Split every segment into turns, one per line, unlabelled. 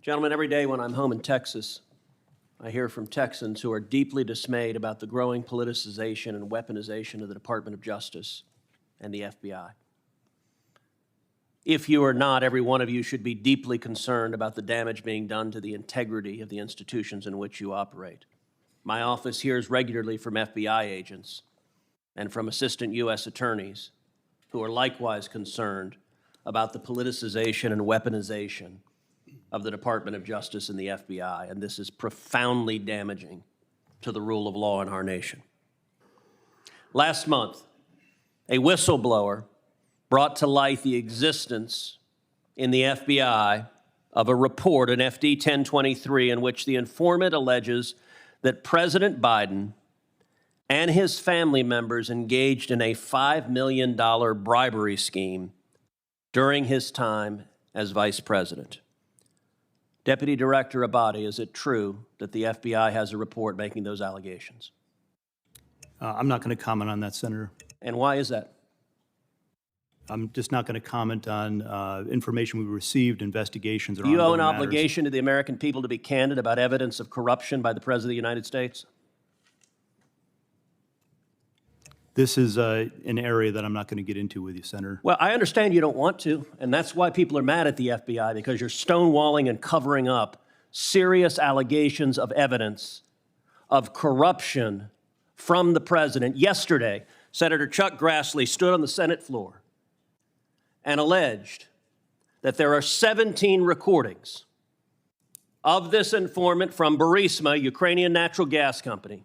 Gentlemen, every day when I'm home in Texas, I hear from Texans who are deeply dismayed about the growing politicization and weaponization of the Department of Justice and the FBI. If you are not, every one of you should be deeply concerned about the damage being done to the integrity of the institutions in which you operate. My office hears regularly from FBI agents and from assistant U.S. attorneys who are likewise concerned about the politicization and weaponization of the Department of Justice and the FBI, and this is profoundly damaging to the rule of law in our nation. Last month, a whistleblower brought to light the existence in the FBI of a report, an FD 1023, in which the informant alleges that President Biden and his family members engaged in a $5 million bribery scheme during his time as vice president. Deputy Director Abate, is it true that the FBI has a report making those allegations?
I'm not going to comment on that, Senator.
And why is that?
I'm just not going to comment on information we received, investigations, or
Do you owe an
ongoing matters.
obligation to the American people to be candid about evidence of corruption by the President of the United States?
This is an area that I'm not going to get into with you, Senator.
Well, I understand you don't want to, and that's why people are mad at the FBI, because you're stonewalling and covering up serious allegations of evidence of corruption from the president. Yesterday, Senator Chuck Grassley stood on the Senate floor and alleged that there are 17 recordings of this informant from Burisma, Ukrainian natural gas company.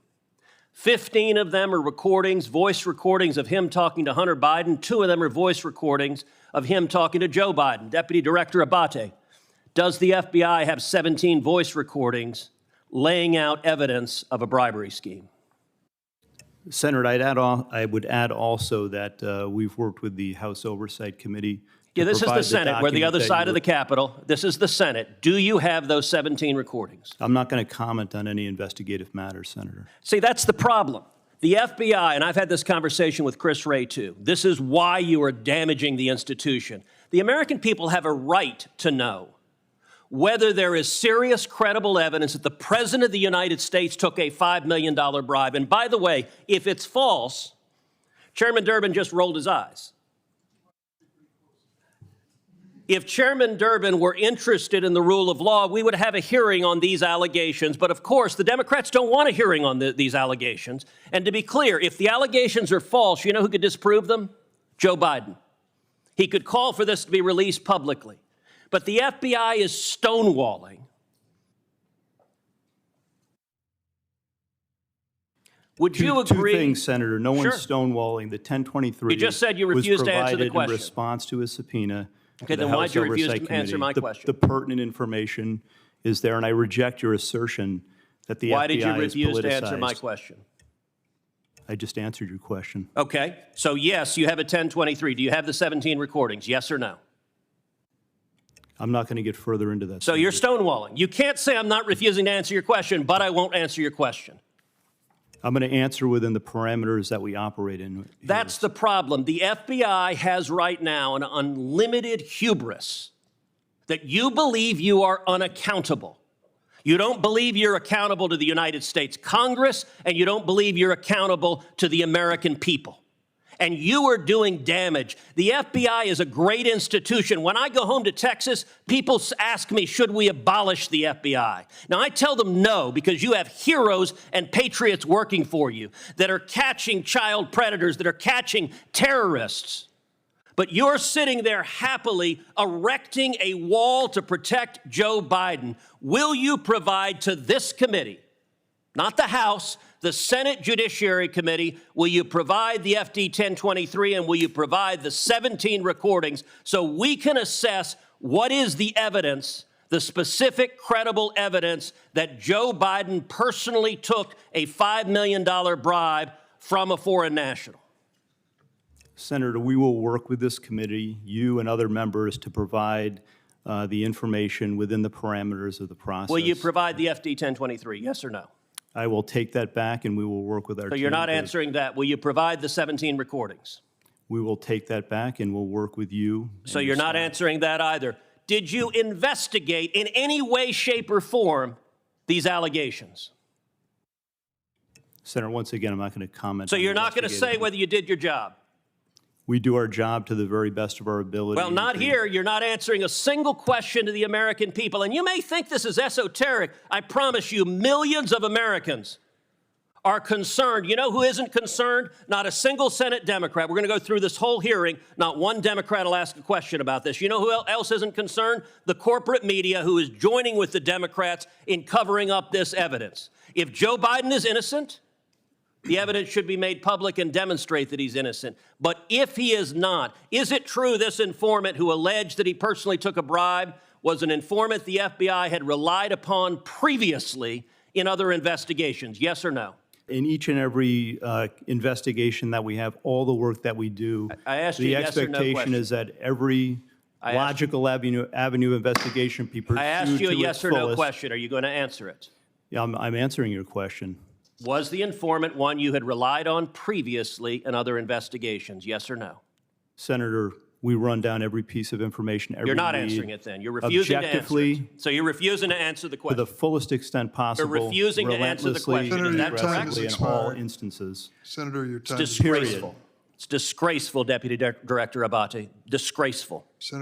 15 of them are recordings, voice recordings of him talking to Hunter Biden. 2 of them are voice recordings of him talking to Joe Biden. Deputy Director Abate, does the FBI have 17 voice recordings laying out evidence of a bribery scheme?
Senator, I would add also that we've worked with the House Oversight Committee.
Yeah, this is the Senate. We're the other side of the Capitol. This is the Senate. Do you have those 17 recordings?
I'm not going to comment on any investigative matters, Senator.
See, that's the problem. The FBI, and I've had this conversation with Chris Wray too, this is why you are damaging the institution. The American people have a right to know whether there is serious, credible evidence that the President of the United States took a $5 million bribe. And by the way, if it's false, Chairman Durbin just rolled his eyes. If Chairman Durbin were interested in the rule of law, we would have a hearing on these allegations. But of course, the Democrats don't want a hearing on these allegations. And to be clear, if the allegations are false, you know who could disprove them? Joe Biden. He could call for this to be released publicly. But the FBI is stonewalling. Would you agree?
Two things, Senator. No
Sure.
one's stonewalling. The 1023
You just said you refused to answer the
was provided
question.
in response to a subpoena.
Okay,
to the
then why'd
House
you refuse
Oversight
to answer
Committee.
my question?
The pertinent information is there, and I reject your assertion that the
Why
FBI
did you
is
refuse to answer my
politicized.
question?
I just answered your question.
Okay, so yes, you have a 1023. Do you have the 17 recordings, yes or no?
I'm not going to get further into that.
So
Senator.
you're stonewalling. You can't say I'm not refusing to answer your question, but I won't answer your question.
I'm going to answer within the parameters that we operate in. here.
That's the problem. The FBI has right now an unlimited hubris that you believe you are unaccountable. You don't believe you're accountable to the United States Congress, and you don't believe you're accountable to the American people. And you are doing damage. The FBI is a great institution. When I go home to Texas, people ask me, should we abolish the FBI? Now, I tell them no, because you have heroes and patriots working for you that are catching child predators, that are catching terrorists. But you're sitting there happily erecting a wall to protect Joe Biden. Will you provide to this committee, not the House, the Senate Judiciary Committee, will you provide the FD 1023 and will you provide the 17 recordings so we can assess what is the evidence, the specific credible evidence that Joe Biden personally took a $5 million bribe from a foreign national?
Senator, we will work with this committee, you and other members, to provide the information within the parameters of the process.
Will you provide the FD 1023, yes or no?
I will take that back and we will work with our
So
team.
you're not answering that. Will you provide the 17 recordings?
We will take that back and we'll work with you.
So
and
you're
your
not
staff.
answering that either. did you investigate in any way, shape, or form these allegations?
Senator, once again, I'm not going to comment.
So
on
you're not going to say
investigative-
whether you did your job?
We do our job to the very best of our ability.
Well, not here. You're not answering a single question to the American people. And you may think this is esoteric. I promise you, millions of Americans are concerned. You know who isn't concerned? Not a single Senate Democrat. We're going to go through this whole hearing. Not one Democrat will ask a question about this. You know who else isn't concerned? The corporate media, who is joining with the Democrats in covering up this evidence. If Joe Biden is innocent, the evidence should be made public and demonstrate that he's innocent. But if he is not, is it true this informant who alleged that he personally took a bribe was an informant the FBI had relied upon previously in other investigations? Yes or no?
In each and every investigation that we have, all the work that we do,
I asked you
the
a yes or no
expectation
question.
is that every logical avenue of investigation be pursued
I asked you a
to
yes
its
or no
fullest.
question. Are you going to answer it?
Yeah, I'm answering your question.
Was the informant one you had relied on previously in other investigations? Yes or no?
Senator, we run down every piece of information, every
You're not
lead,
answering it then. You're refusing to answer
objectively,
it. So you're refusing to answer the
to
question.
the fullest extent possible,
refusing to answer the
relentlessly,
question.
Senator, your time
aggressively
has
in all
expired.
instances.
Senator, your time
It's
is expired.
disgraceful. It's disgraceful, Deputy Director Abate. Disgraceful.
Senator.